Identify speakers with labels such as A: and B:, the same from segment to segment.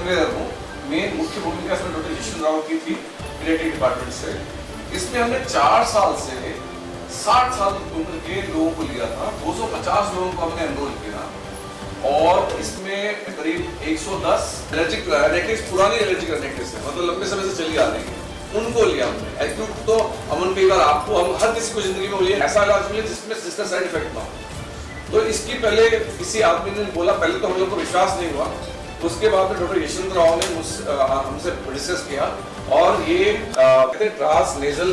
A: Software हूँ, main मुख्य भूमिका इसमें डॉक्टर यशवंत राव की थी पीडियाट्रिक डिपार्टमेंट से। इसमें हमने 4 साल से 60 साल की उम्र के लोगों को लिया था, 250 लोगों को हमने एनरोल किया और इसमें करीब 110 एलर्जिक राइनाइटिस, पुरानी एलर्जिक राइनाइटिस है, मतलब लंबे समय से चली आ रही है, उनको लिया हमने। एक्यूट तो अमन कई बार आपको, हम हर किसी को जिंदगी में बोलिए ऐसा इलाज मिले जिसका साइड इफेक्ट ना हो। तो इसकी पहले किसी आदमी ने बोला, पहले तो हम लोग को विश्वास नहीं हुआ, उसके बाद में डॉक्टर यशवंत राव ने हमसे डिस्कस किया और ये कहते हैं trans nasal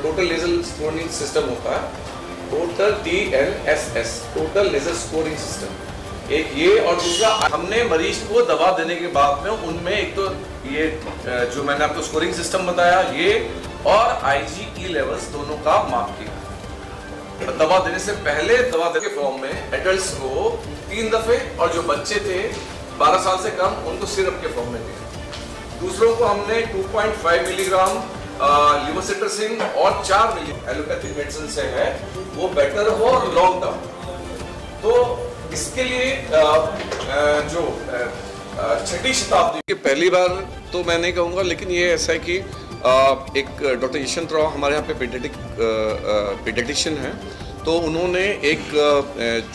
A: total nasal scoring system होता है, total TNSS, total nasal scoring system. एक ये और दूसरा हमने मरीज को दवा देने के बाद में उनमें एक तो ये जो मैंने आपको स्कोरिंग सिस्टम बताया ये और IgE लेवल्स दोनों का माप किया। दवा देने से पहले दवा देने के फॉर्म में एडल्ट्स को 3 दफे और जो बच्चे थे 12 साल से कम उनको सिरप के फॉर्म में दिया। दूसरों को हमने 2.5 मिलीग्राम लिवोसिट्रजिन और 4 मिली एलोपैथिक मेडिसिन से है वो बेटर हो और लॉन्ग टर्म। तो इसके लिए जो 6वीं शताब्दी की पहली बार तो मैं नहीं कहूँगा, लेकिन ये ऐसा है कि एक डॉक्टर यशवंत राव हमारे यहाँ पे पीडियाट्रिशियन हैं, तो उन्होंने एक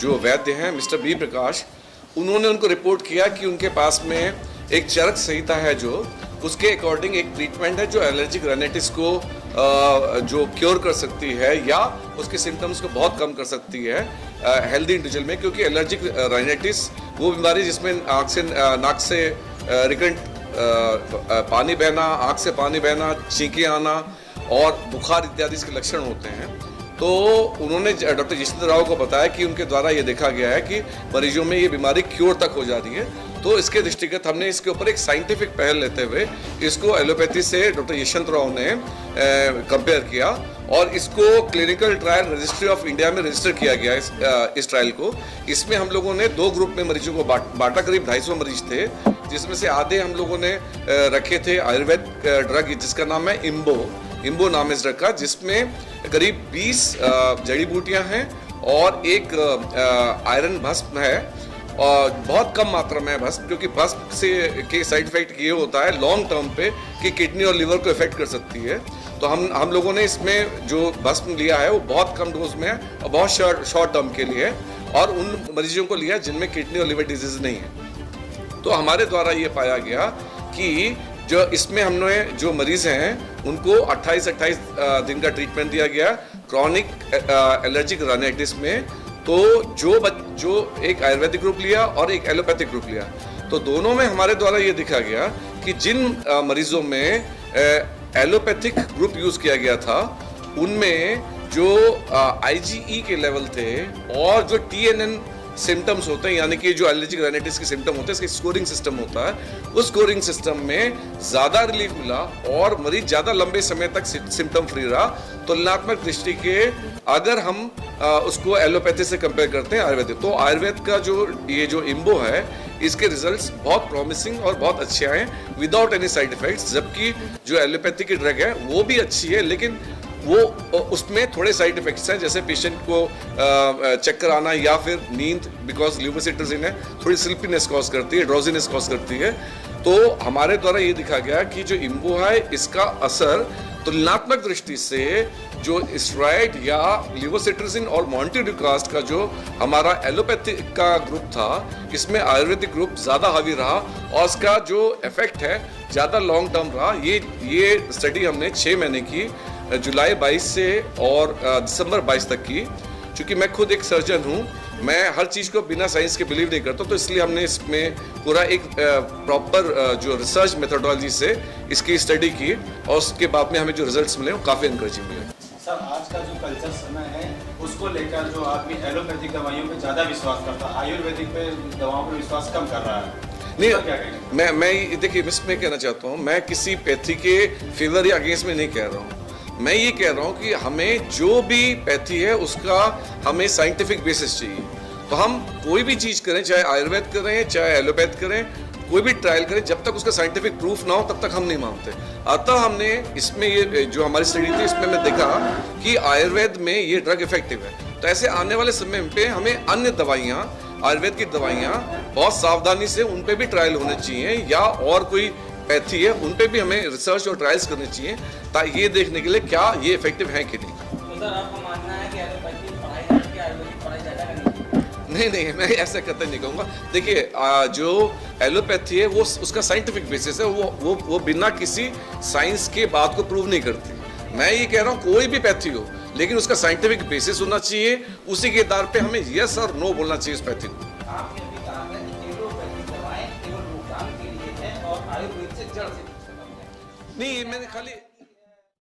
A: जो वैद्य हैं मिस्टर बी प्रकाश, उन्होंने उनको रिपोर्ट किया कि उनके पास में एक चरक संहिता है जो उसके अकॉर्डिंग एक ट्रीटमेंट है जो एलर्जिक राइनाइटिस को जो क्योर कर सकती है या उसके सिम्टम्स को बहुत कम कर सकती है हेल्दी इंडिविजुअल में। क्योंकि एलर्जिक राइनाइटिस वो बीमारी जिसमें नाक से रिकरेंट पानी बहना, आँख से पानी बहना, छींके आना और बुखार इत्यादि इसके लक्षण होते हैं। तो उन्होंने डॉक्टर यशवंत राव को बताया कि उनके द्वारा ये देखा गया है कि मरीजों में ये बीमारी क्योर तक हो जाती है। तो इसके दृष्टिगत हमने इसके ऊपर एक साइंटिफिक पहल लेते हुए इसको एलोपैथी से डॉक्टर यशवंत राव ने कंपेयर किया और इसको clinical trial registry of India में रजिस्टर किया गया इस ट्रायल को। इसमें हम लोगों ने 2 ग्रुप में मरीजों को बांटा, करीब 250 मरीज थे, जिसमें से आधे हम लोगों ने रखे थे आयुर्वेद ड्रग जिसका नाम है इम्बो नाम है इस ड्रग का, जिसमें करीब 20 जड़ी बूटियां हैं और एक आयरन भस्म है और बहुत कम मात्रा में है भस्म, क्योंकि भस्म से के साइड इफेक्ट ये होता है लॉन्ग टर्म पे कि किडनी और लिवर को इफेक्ट कर सकती है। तो हम लोगों ने इसमें जो भस्म लिया है वो बहुत कम डोज में है और बहुत शॉर्ट टर्म के लिए और उन मरीजों को लिया जिनमें किडनी और लिवर डिजीज नहीं है। तो हमारे द्वारा ये पाया गया कि जो इसमें हमने जो मरीज हैं उनको 28 दिन का ट्रीटमेंट दिया गया क्रॉनिक एलर्जिक राइनाइटिस में। तो जो एक आयुर्वेदिक ग्रुप लिया और एक एलोपैथिक ग्रुप लिया, तो दोनों में हमारे द्वारा ये देखा गया कि जिन मरीजों में एलोपैथिक ग्रुप यूज किया गया था उनमें जो IgE के लेवल थे और जो TNN सिम्टम्स होते हैं, यानी कि जो एलर्जिक राइनाइटिस के सिम्टम होते हैं, इसका स्कोरिंग सिस्टम होता है, उस स्कोरिंग सिस्टम में ज़्यादा रिलीफ मिला और मरीज ज़्यादा लंबे समय तक सिम्टम फ्री रहा। तुलनात्मक दृष्टि के अगर हम उसको एलोपैथी से कंपेयर करते हैं आयुर्वेद, तो आयुर्वेद का जो इम्बो है इसके रिजल्ट्स बहुत प्रॉमिसिंग और बहुत अच्छे आए विदाउट एनी साइड इफेक्ट्स, जबकि जो एलोपैथी की ड्रग है वो भी अच्छी है लेकिन वो उसमें थोड़े साइड इफेक्ट्स हैं, जैसे पेशेंट को चक्कर आना या फिर नींद, बिकॉज लिवोसिट्रजिन है थोड़ी स्लीपीनेस कॉज करती है, ड्रॉजीनेस कॉज करती है। तो हमारे द्वारा ये दिखा गया कि जो इम्बो है इसका असर तुलनात्मक दृष्टि से जो स्टेरॉइड या लिवोसिट्रजिन और मॉन्टेल्यूकास्ट का जो हमारा एलोपैथी का ग्रुप था, इसमें आयुर्वेदिक ग्रुप ज़्यादा हावी रहा और इसका जो इफेक्ट है ज़्यादा लॉन्ग टर्म रहा। ये स्टडी हमने 6 महीने की, जुलाई 22 से और दिसंबर 22 तक की। चूँकि मैं खुद एक सर्जन हूँ, मैं हर चीज़ को बिना साइंस के बिलीव नहीं करता, तो इसलिए हमने इसमें पूरा एक प्रॉपर जो रिसर्च मेथोडोलॉजी से इसकी स्टडी की और उसके बाद में हमें जो रिजल्ट्स मिले वो काफ़ी एनकरेजिंग मिले।
B: सर, आज का जो कल्चर समय है उसको लेकर जो आदमी एलोपैथिक दवाइयों पे ज़्यादा विश्वास करता है, आयुर्वेदिक पे दवाओं पर विश्वास कम कर रहा है।
A: नहीं, मैं देखिए इसमें कहना चाहता हूँ, मैं किसी पैथी के फेवर या अगेंस्ट में नहीं कह रहा हूँ। मैं ये कह रहा हूँ कि हमें जो भी पैथी है उसका हमें साइंटिफिक बेसिस चाहिए। तो हम कोई भी चीज़ करें, चाहे आयुर्वेद करें चाहे एलोपैथ करें, कोई भी ट्रायल करें, जब तक उसका साइंटिफिक प्रूफ ना हो तब तक हम नहीं मानते। अतः हमने इसमें ये जो हमारी स्टडी थी इसमें मैं देखा कि आयुर्वेद में ये ड्रग इफेक्टिव है। तो ऐसे आने वाले समय पे हमें अन्य दवाइयाँ आयुर्वेद की दवाइयाँ बहुत सावधानी से उन पे भी ट्रायल होने चाहिए, या और कोई पैथी है उन पे भी हमें रिसर्च और ट्रायल्स करने चाहिए, ताकि ये देखने के लिए क्या ये इफेक्टिव है कि नहीं।
C: तो सर आपका मानना है कि एलोपैथी पढ़ाई करके आयुर्वेदिक पढ़ाई ज़्यादा करनी चाहिए?
A: नहीं, मैं ऐसा कतई नहीं कहूँगा। देखिए जो एलोपैथी है वो उसका साइंटिफिक बेसिस है, वो बिना किसी साइंस के बात को प्रूव नहीं करती। मैं ये कह रहा हूँ कोई भी पैथी हो, लेकिन उसका साइंटिफिक बेसिस होना चाहिए, उसी के आधार पे हमें यस और नो बोलना चाहिए उस पैथी को।
C: आपने अभी कहा था कि एलोपैथी दवाएं केवल रोकथाम के लिए है और आयुर्वेद से जड़ से कुछ खत्म है।
A: नहीं, मैंने खाली